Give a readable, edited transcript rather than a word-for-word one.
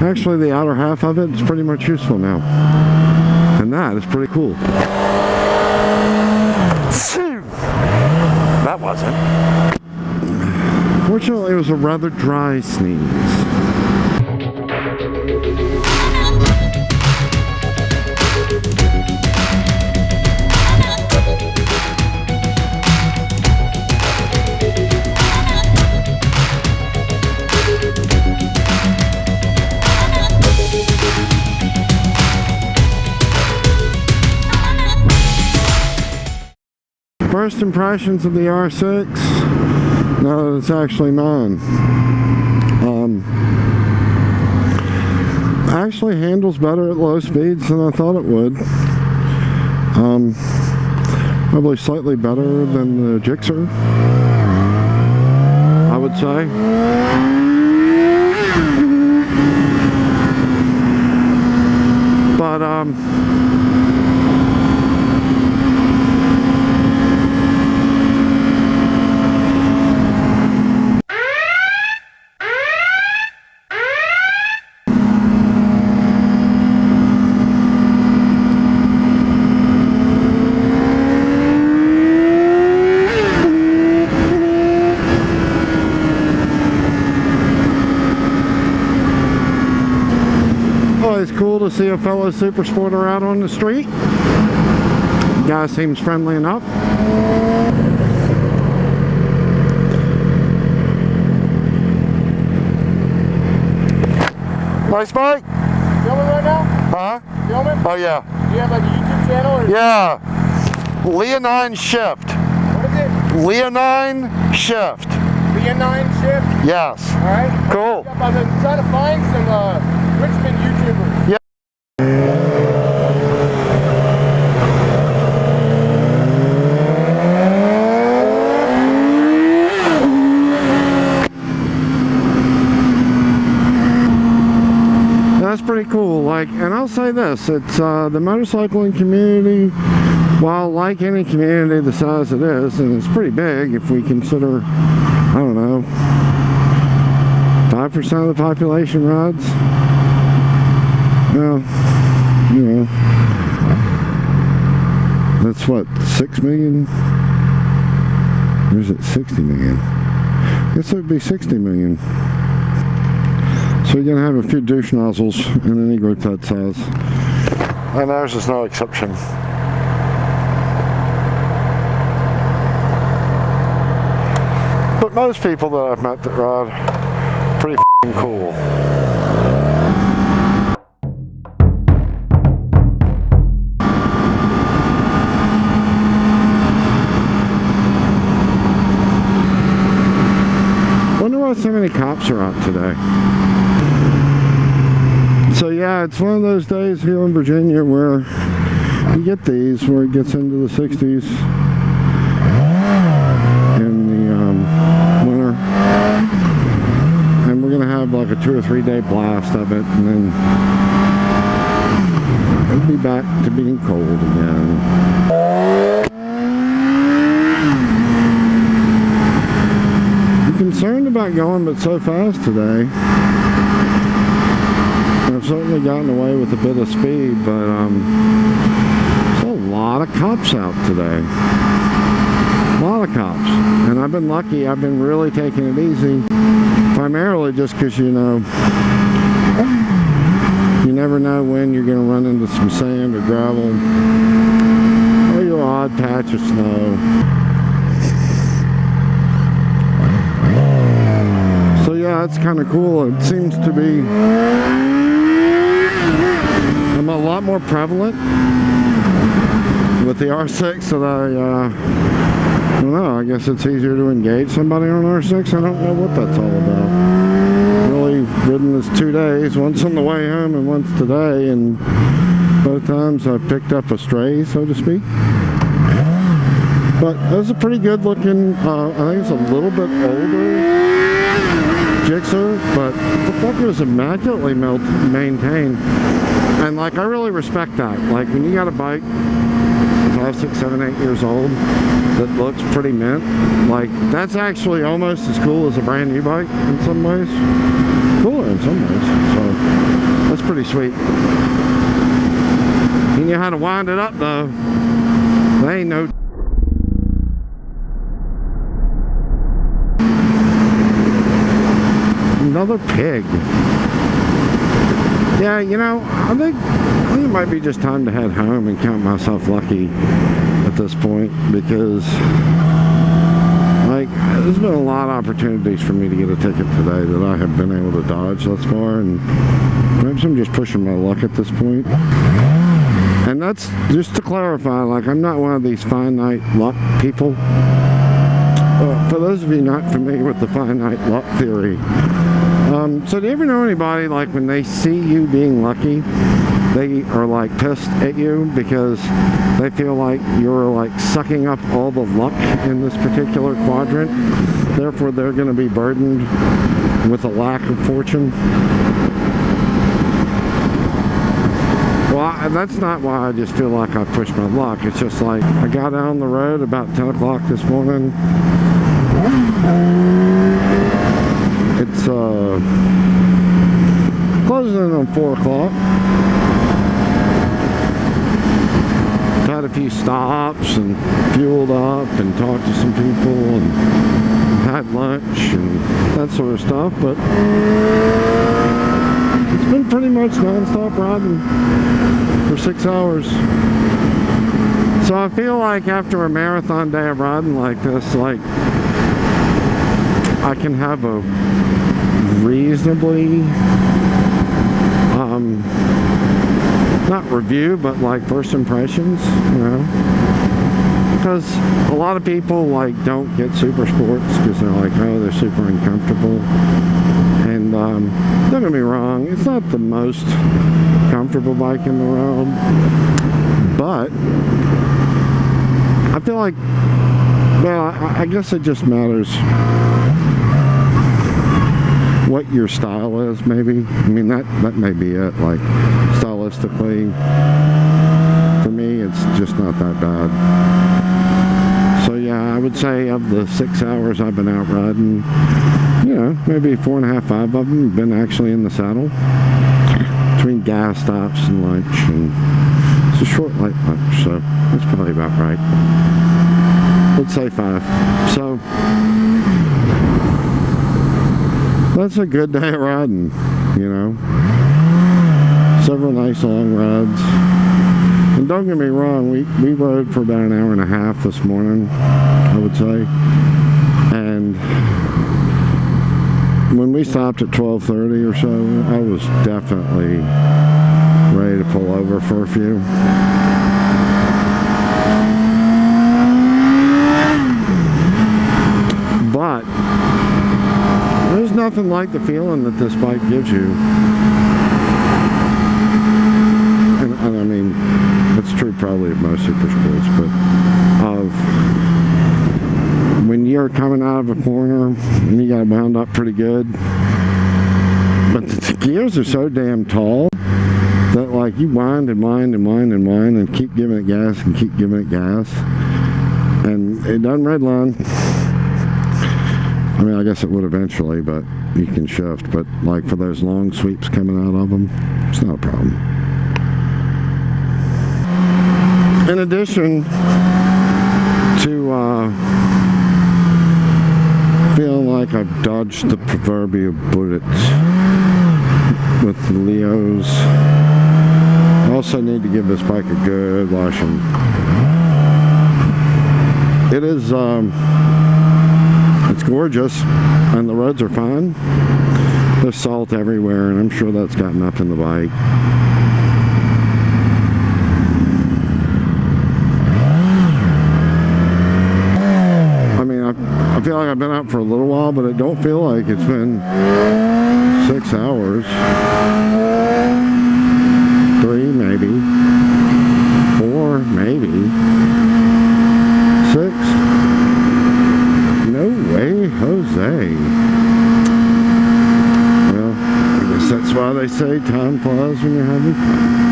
Actually, the outer half of it is pretty much useful now. And that is pretty cool. That wasn't. Fortunately, it was a rather dry sneeze. First impressions of the R6, now that it's actually mine. Actually handles better at low speeds than I thought it would. Probably slightly better than the GSXR, I would say. But it's cool to see a fellow super sporter out on the street. Guy seems friendly enough. Nice bike. Filming right now? Huh? Filming? Oh yeah. Do you have like a YouTube channel? Or yeah. Leonine Shift. What is it? Leonine Shift. Leonine Shift? Yes. Alright. Cool. I've been trying to find some Richmond YouTubers. Yeah. That's pretty cool. Like, and I'll say this, it's the motorcycling community, while like any community the size it is, and it's pretty big if we consider, I don't know, 5% of the population rides. Well, you know, that's what, 6 million? Or is it 60 million? I guess it would be 60 million. So you're going to have a few douche nozzles in any group that size. And ours is no exception. But most people that I've met that ride, pretty f***ing cool. Wonder why so many cops are out today. So yeah, it's one of those days here in Virginia where you get these, where it gets into the 60s in the winter, and we're gonna have like a 2 or 3 day blast of it, and then it'll be back to being cold again. I'm concerned about going but so fast today. I've certainly gotten away with a bit of speed, but there's a lot of cops out today. A lot of cops. And I've been lucky. I've been really taking it easy. Primarily just because, you know, you never know when you're going to run into some sand or gravel or your odd patch of snow. So yeah, it's kind of cool. It seems to be a lot more prevalent with the R6 that I don't know, I guess it's easier to engage somebody on R6. I don't know what that's all about. Really ridden this 2 days, once on the way home and once today, and both times I picked up a stray, so to speak. But that's a pretty good looking, I think it's a little bit older GSXR, but the fucker is immaculately maintained. And like, I really respect that. Like, when you got a bike 5, 6, 7, 8 years old that looks pretty mint, like, that's actually almost as cool as a brand new bike in some ways. Cooler in some ways. So sweet. You know how to wind it up though. They ain't no. Another pig. Yeah, you know, I think it might be just time to head home and count myself lucky at this point, because like there's been a lot of opportunities for me to get a ticket today that I have been able to dodge thus far, and perhaps I'm just pushing my luck at this point. And that's just to clarify, like I'm not one of these finite luck people. For those of you not familiar with the finite luck theory, so do you ever know anybody, like when they see you being lucky, they are like pissed at you because they feel like you're like sucking up all the luck in this particular quadrant, therefore they're going to be burdened with a lack of fortune? Well, that's not why I just feel like I pushed my luck. It's just like I got out on the road about 10 o'clock this morning. It's closing in on 4 o'clock. Had a few stops and fueled up and talked to some people and had lunch and that sort of stuff, but it's been pretty much non-stop riding for 6 hours. So I feel like after a marathon day of riding like this, like I can have a reasonably not review, but like first impressions, you know, because a lot of people like don't get super sports because they're like, oh, they're super uncomfortable. And don't get me wrong, it's not the most comfortable bike in the world, but I feel like, well, I guess it just matters what your style is, maybe. I mean, that may be it. Like, stylistically, for me, it's just not that bad. So yeah, I would say of the 6 hours I've been out riding, you know, maybe 4.5, 5 of them have been actually in the saddle, between gas stops and lunch, and it's a short light lunch, so that's probably about right. Let's say 5. So that's a good day of riding, you know. Several nice long rides. And don't get me wrong, we rode for about an hour and a half this morning, I would say. And when we stopped at 12:30 or so, I was definitely ready to pull over for a few. But there's nothing like the feeling that this bike gives you. And I mean, that's true probably of most super sports, but of when you're coming out of a corner and you got it wound up pretty good, but the gears are so damn tall that like you wind and wind and wind and wind and keep giving it gas and keep giving it gas, and it doesn't redline. I mean, I guess it would eventually, but you can shift. But like for those long sweeps coming out of them, it's not a problem. In addition to feeling like I've dodged the proverbial bullets with the Leos, I also need to give this bike a good washing. It is it's gorgeous, and the roads are fine. There's salt everywhere, and I'm sure that's gotten up in the bike. I mean, I feel like I've been out for a little while, but it don't feel like it's been 6 hours. 3 maybe. 4 maybe. 6. No way, Jose. Well, I guess that's why they say time flies when you're having fun.